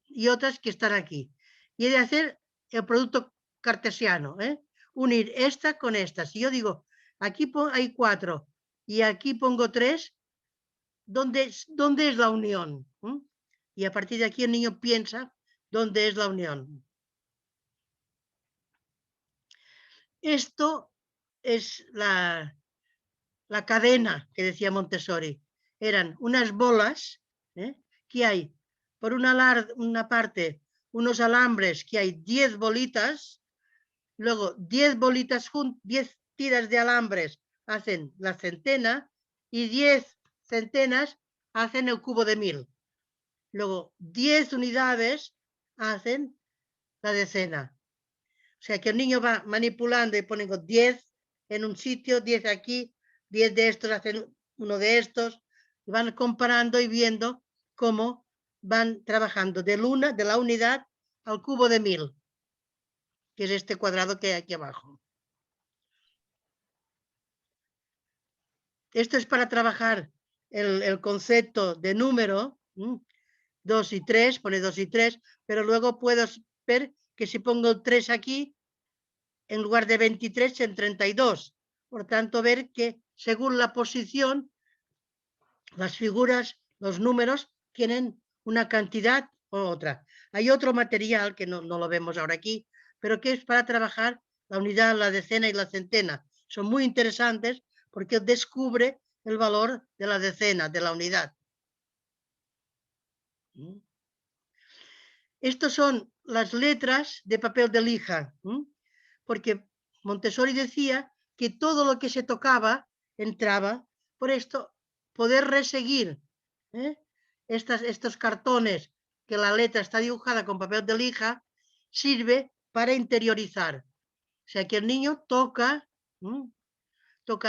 y otras que están aquí. Y he de hacer el producto cartesiano, unir esta con esta. Si yo digo, aquí hay 4, y aquí pongo 3, ¿dónde es la unión? Y a partir de aquí el niño piensa dónde es la unión. Esto es la cadena que decía Montessori. Eran unas bolas, que hay por una parte unos alambres que hay 10 bolitas, luego 10 bolitas 10 tiras de alambres hacen la centena y 10 centenas hacen el cubo de 1000. Luego 10 unidades hacen la decena. O sea que el niño va manipulando y poniendo 10 en un sitio, 10 aquí, 10 de estos hacen uno de estos, y van comparando y viendo cómo van trabajando de la unidad al cubo de 1000, que es este cuadrado que hay aquí abajo. Esto es para trabajar el concepto de número, 2 y 3, pone 2 y 3, pero luego puedo ver que si pongo 3 aquí, en lugar de 23 en 32. Por tanto, ver que según la posición, las figuras, los números, tienen una cantidad u otra. Hay otro material que no lo vemos ahora aquí, pero que es para trabajar la unidad, la decena y la centena. Son muy interesantes porque descubre el valor de la decena, de la unidad. Estos son las letras de papel de lija, porque Montessori decía que todo lo que se tocaba entraba. Por esto, poder reseguir estos cartones que la letra está dibujada con papel de lija sirve para interiorizar. O sea que el niño toca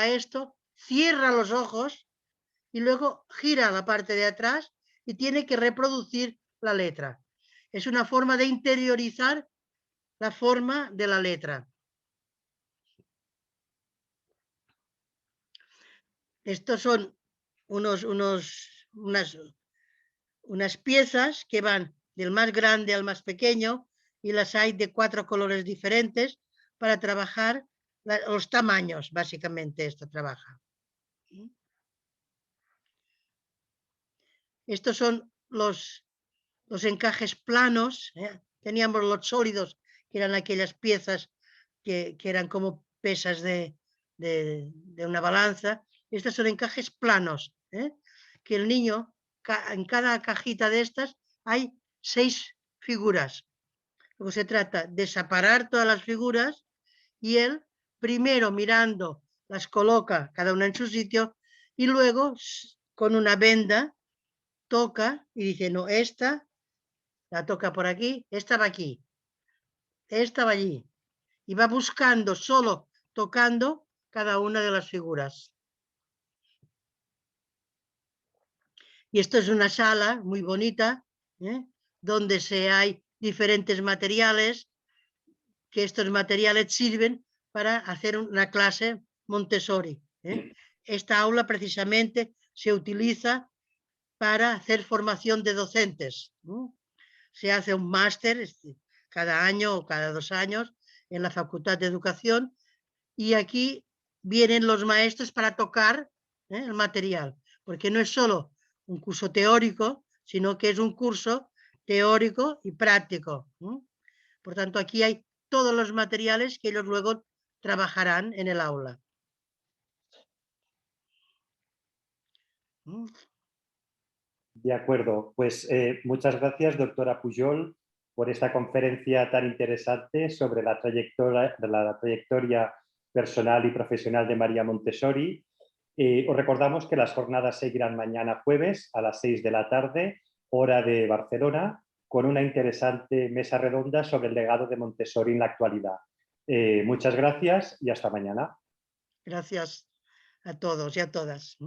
esto, cierra los ojos y luego gira la parte de atrás y tiene que reproducir la letra. Es una forma de interiorizar la forma de la letra. Estos son unas piezas que van del más grande al más pequeño y las hay de 4 colores diferentes para trabajar los tamaños, básicamente esto trabaja. Estos son los encajes planos, teníamos los sólidos, que eran aquellas piezas que eran como pesas de una balanza. Estos son encajes planos, que el niño, en cada cajita de estas hay 6 figuras. Luego se trata de separar todas las figuras y él primero mirando las coloca cada una en su sitio y luego con una venda toca y dice, no, esta la toca por aquí, esta va aquí, esta va allí. Y va buscando, solo tocando cada una de las figuras. Y esto es una sala muy bonita, donde hay diferentes materiales, que estos materiales sirven para hacer una clase Montessori. Esta aula precisamente se utiliza para hacer formación de docentes. Se hace un máster cada año o cada 2 años en la Facultad de Educación y aquí vienen los maestros para tocar el material, porque no es solo un curso teórico, sino que es un curso teórico y práctico. Por tanto, aquí hay todos los materiales que ellos luego trabajarán en el aula. De acuerdo, pues muchas gracias, doctora Pujol, por esta conferencia tan interesante sobre la trayectoria personal y profesional de María Montessori. Os recordamos que las jornadas seguirán mañana jueves a las 6 de la tarde, hora de Barcelona, con una interesante mesa redonda sobre el legado de Montessori en la actualidad. Muchas gracias y hasta mañana. Gracias a todos y a todas.